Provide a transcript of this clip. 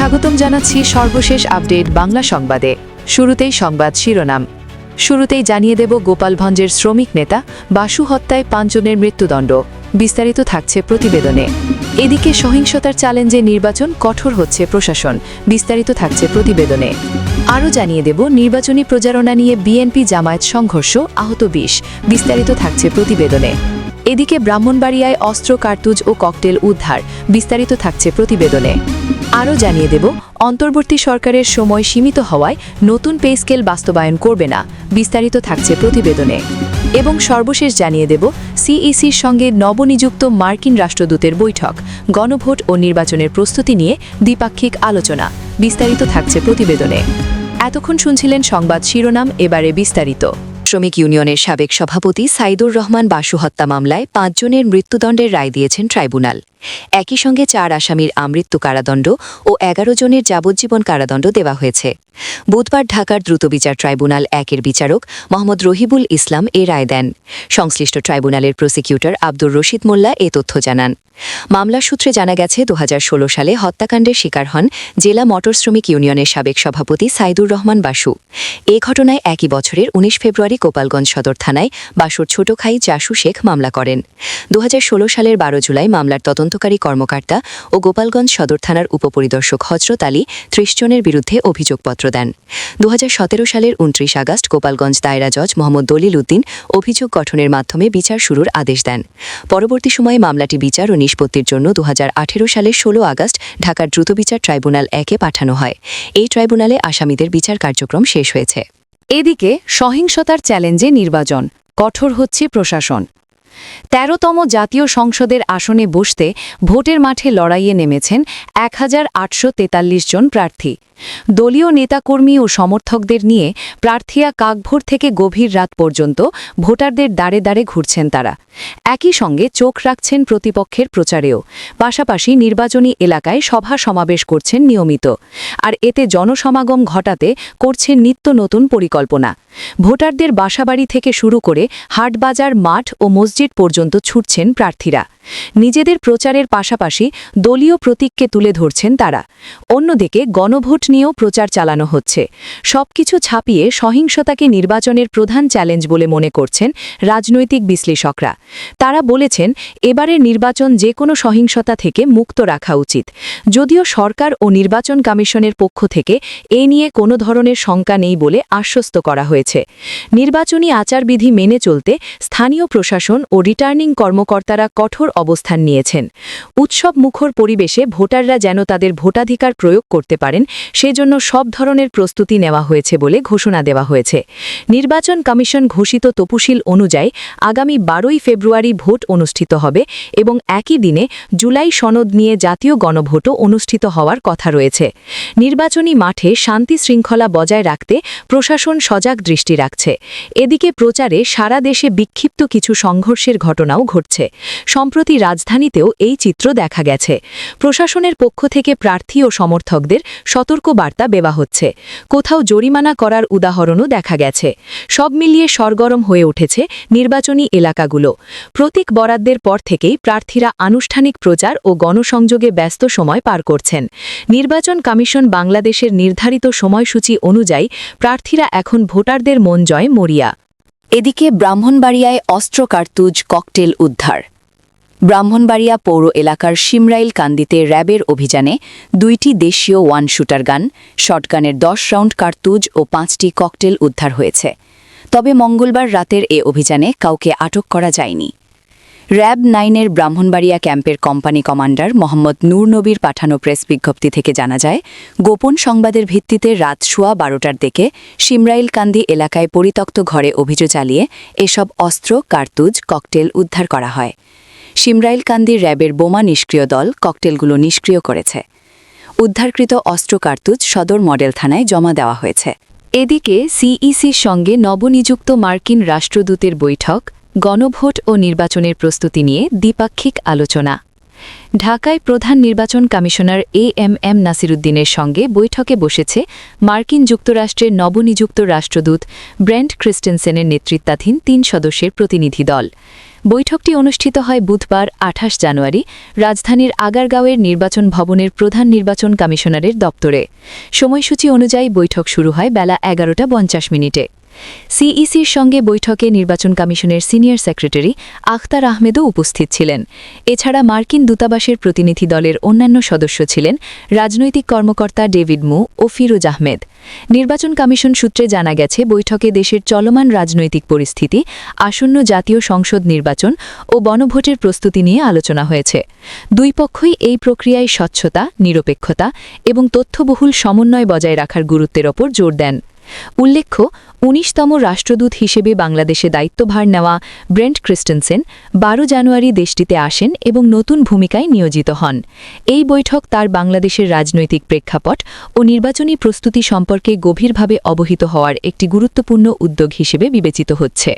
স্বাগতম জানাচ্ছি সর্বশেষ আপডেট বাংলা সংবাদে। শুরুতেই সংবাদ শিরোনাম। শুরুতেই জানিয়ে দেব গোপালগঞ্জের শ্রমিক নেতা বাসু হত্যায় 5 জনের মৃত্যুদণ্ড। বিস্তারিত থাকছে প্রতিবেদনে। এদিকে সহিংসতার চ্যালেঞ্জে নির্বাচন কঠোর হচ্ছে প্রশাসন। বিস্তারিত থাকছে প্রতিবেদনে। আরও জানিয়ে দেব নির্বাচনী প্রচারণা নিয়ে বিএনপি জামায়াত সংঘর্ষ, আহত 20। বিস্তারিত থাকছে প্রতিবেদনে। এদিকে ব্রাহ্মণবাড়িয়ায় অস্ত্র, কার্তুজ ও ককটেল উদ্ধার। বিস্তারিত থাকছে প্রতিবেদনে। আরও জানিয়ে দেব অন্তর্বর্তী সরকারের সময় সীমিত হওয়ায় নতুন পে স্কেল বাস্তবায়ন করবে না। বিস্তারিত থাকছে প্রতিবেদনে। এবং সর্বশেষ জানিয়ে দেব সিইসির সঙ্গে নবনিযুক্ত মার্কিন রাষ্ট্রদূতের বৈঠক, গণভোট ও নির্বাচনের প্রস্তুতি নিয়ে দ্বিপাক্ষিক আলোচনা। বিস্তারিত থাকছে প্রতিবেদনে। এতক্ষণ শুনছিলেন সংবাদ শিরোনাম, এবারে বিস্তারিত। শ্রমিক ইউনিয়নের সাবেক সভাপতি সাইদুর রহমান বাসু হত্যা মামলায় 5 জনের মৃত্যুদণ্ডের রায় দিয়েছেন ট্রাইব্যুনাল। একই সঙ্গে 4 আসামির আমৃত্যু কারাদণ্ড ও 11 জনের যাবজ্জীবন কারাদণ্ড দেওয়া হয়েছে। বুধবার ঢাকার দ্রুতবিচার ট্রাইব্যুনাল 1-এর বিচারক মোহাম্মদ রহিবুল ইসলাম এ রায় দেন। সংশ্লিষ্ট ট্রাইব্যুনালের প্রসিকিউটর আব্দুর রশিদ মোল্লা এ তথ্য জানান। মামলার সূত্রে জানা গেছে 2016 সালে হত্যাকাণ্ডের শিকার হন জেলা মোটর শ্রমিক ইউনিয়নের সাবেক সভাপতি সাইদুর রহমান বাসু। এ ঘটনায় একই বছরের 19 ফেব্রুয়ারি গোপালগঞ্জ সদর থানায় বাসুর ছোট ভাই জাসু শেখ মামলা করেন। 2016 সালের 12 জুলাই মামলার তদন্তকারী কর্মকর্তা ও গোপালগঞ্জ সদর থানার উপপরিদর্শক হজরত আলী 30 জনের বিরুদ্ধে অভিযোগপত্র দেন। 2017 সালের 29 আগস্ট গোপালগঞ্জ দায়রা জজ মোহাম্মদ দলিল উদ্দিন অভিযোগ গঠনের মাধ্যমে বিচার শুরুর আদেশ দেন। পরবর্তী সময়ে মামলাটি বিচার ও নিষ্পত্তির জন্য 2018 সালের 16 আগস্ট ঢাকার দ্রুতবিচার ট্রাইব্যুনাল 1-এ পাঠানো হয়। এই ট্রাইব্যুনালে আসামিদের বিচার কার্যক্রম শেষ হয়েছে। এদিকে সহিংসতার চ্যালেঞ্জে নির্বাচন কঠোর হচ্ছে প্রশাসন। 13তম জাতীয় সংসদের আসনে বসতে ভোটের মাঠে লড়াইয়ে নেমেছেন 1843 জন প্রার্থী। দলীয় নেতাকর্মী ও সমর্থকদের নিয়ে প্রার্থীরা কাকভোর থেকে গভীর রাত পর্যন্ত ভোটারদের দাঁড়ে দাঁড়ে ঘুরছেন তারা। একই সঙ্গে চোখ রাখছেন প্রতিপক্ষের প্রচারেও। পাশাপাশি নির্বাচনী এলাকায় সভা সমাবেশ করছেন নিয়মিত। আর এতে জনসমাগম ঘটাতে করছেন নিত্য নতুন পরিকল্পনা। ভোটারদের বাসাবাড়ি থেকে শুরু করে হাটবাজার, মাঠ ও মসজিদ পর্যন্ত ছুটছেন প্রার্থীরা। নিজেদের প্রচারের পাশাপাশি দলীয় প্রতীককে তুলে ধরছেন তারা। অন্যদিকে গণভোট নিয়েও প্রচার চালানো হচ্ছে। সবকিছু ছাপিয়ে সহিংসতাকে নির্বাচনের প্রধান চ্যালেঞ্জ বলে মনে করছেন রাজনৈতিক বিশ্লেষকরা। তারা বলেছেন, এবারের নির্বাচন যে কোনো সহিংসতা থেকে মুক্ত রাখা উচিত। যদিও সরকার ও নির্বাচন কমিশনের পক্ষ থেকে এ নিয়ে কোনো ধরনের শঙ্কা নেই বলে আশ্বস্ত করা হয়েছে। নির্বাচনী আচারবিধি মেনে চলতে স্থানীয় প্রশাসন ও রিটার্নিং কর্মকর্তারা কঠোর অবস্থান নিয়েছেন। উৎসব মুখর পরিবেশে ভোটাররা যেন তাদের ভোটাধিকার প্রয়োগ করতে পারেন, সেজন্য সব ধরনের প্রস্তুতি নেওয়া হয়েছে বলে ঘোষণা দেওয়া হয়েছে। নির্বাচন কমিশন ঘোষিত তফসিল অনুযায়ী আগামী 12ই ফেব্রুয়ারি ভোট অনুষ্ঠিত হবে এবং একই দিনে জুলাই সনদ নিয়ে জাতীয় গণভোটও অনুষ্ঠিত হওয়ার কথা রয়েছে। নির্বাচনী মাঠে শান্তি শৃঙ্খলা বজায় রাখতে প্রশাসন সজাগ দৃষ্টি রাখছে। এদিকে প্রচারে সারা দেশে বিক্ষিপ্ত কিছু সংঘর্ষের ঘটনাও ঘটছে। সম্প্রতি রাজধানীতেও এই চিত্র দেখা গেছে। প্রশাসনের পক্ষ থেকে প্রার্থী ও সমর্থকদের সতর্ক বার্তা দেওয়া হচ্ছে। কোথাও জরিমানা করার উদাহরণও দেখা গেছে। সব মিলিয়ে সরগরম হয়ে উঠেছে নির্বাচনী এলাকাগুলো। প্রতীক বরাদ্দের পর থেকেই প্রার্থীরা আনুষ্ঠানিক প্রচার ও গণসংযোগে ব্যস্ত সময় পার করছেন। নির্বাচন কমিশন বাংলাদেশের নির্ধারিত সময়সূচি অনুযায়ী প্রার্থীরা এখন ভোটারদের মন জয় মরিয়া। এদিকে ব্রাহ্মণবাড়িয়ায় অস্ত্র, কার্তুজ, ককটেল উদ্ধার। ব্রাহ্মণবাড়িয়া পৌর এলাকার শিমরাইল কান্দিতে র্যাবের অভিযানে 2টি দেশীয় ওয়ান শুটার গান, শটগানের 10 রাউন্ড কার্তুজ ও 5টি ককটেল উদ্ধার হয়েছে। তবে মঙ্গলবার রাতের এ অভিযানে কাউকে আটক করা যায়নি। র্যাব 9-এর ব্রাহ্মণবাড়িয়া ক্যাম্পের কোম্পানি কমান্ডার মোহাম্মদ নূর নবীর পাঠানো প্রেস বিজ্ঞপ্তি থেকে জানা যায়, গোপন সংবাদের ভিত্তিতে রাত 12:15টার দিকে শিমরাইলকান্দি এলাকায় পরিত্যক্ত ঘরে অভিযান চালিয়ে এসব অস্ত্র, কার্তুজ, ককটেল উদ্ধার করা হয়। শিমরাইলকান্দি র্যাবের বোমা নিষ্ক্রিয় দল ককটেলগুলো নিষ্ক্রিয় করেছে। উদ্ধারকৃত অস্ত্র, কার্তুজ সদর মডেল থানায় জমা দেওয়া হয়েছে। এদিকে সিইসির সঙ্গে নবনিযুক্ত মার্কিন রাষ্ট্রদূতের বৈঠক, গণভোট ও নির্বাচনের প্রস্তুতি নিয়ে দ্বিপাক্ষিক আলোচনা। ঢাকায় প্রধান নির্বাচন কমিশনার এএমএম নাসিরুদ্দিনের সঙ্গে বৈঠকে বসেছে মার্কিন যুক্তরাষ্ট্রের নবনিযুক্ত রাষ্ট্রদূত ব্রেন্ট ক্রিস্টেনসেনের নেতৃত্বাধীন 3 সদস্যের প্রতিনিধি দল। বৈঠকটি অনুষ্ঠিত হয় বুধবার 28 জানুয়ারি রাজধানীর আগারগাঁওয়ের নির্বাচন ভবনের প্রধান নির্বাচন কমিশনারের দপ্তরে। সময়সূচি অনুযায়ী বৈঠক শুরু হয় বেলা 11:50 সিইসির সঙ্গে বৈঠকে নির্বাচন কমিশনের সিনিয়র সেক্রেটারি আখতার আহমেদও উপস্থিত ছিলেন। এছাড়া মার্কিন দূতাবাসের প্রতিনিধি দলের অন্যান্য সদস্য ছিলেন রাজনৈতিক কর্মকর্তা ডেভিড মু ও ফিরোজ আহমেদ। নির্বাচন কমিশন সূত্রে জানা গেছে বৈঠকে দেশের চলমান রাজনৈতিক পরিস্থিতি, আসন্ন জাতীয় সংসদ নির্বাচন ও গণভোটের প্রস্তুতি নিয়ে আলোচনা হয়েছে। দুই পক্ষই এই প্রক্রিয়ায় স্বচ্ছতা, নিরপেক্ষতা এবং তথ্যবহুল সমন্বয় বজায় রাখার গুরুত্বের ওপর জোর দেন। উল্লেখ্য, ১৯তম রাষ্ট্রদূত হিসেবে বাংলাদেশে দায়িত্বভার নেওয়া ব্রেন্ট ক্রিস্টেনসেন ১২ জানুয়ারি দেশটিতে আসেন এবং নতুন ভূমিকায় নিয়োজিত হন। এই বৈঠক তার বাংলাদেশের রাজনৈতিক প্রেক্ষাপট ও নির্বাচনী প্রস্তুতি সম্পর্কে গভীরভাবে অবহিত হওয়ার একটি গুরুত্বপূর্ণ উদ্যোগ হিসেবে বিবেচিত হচ্ছে।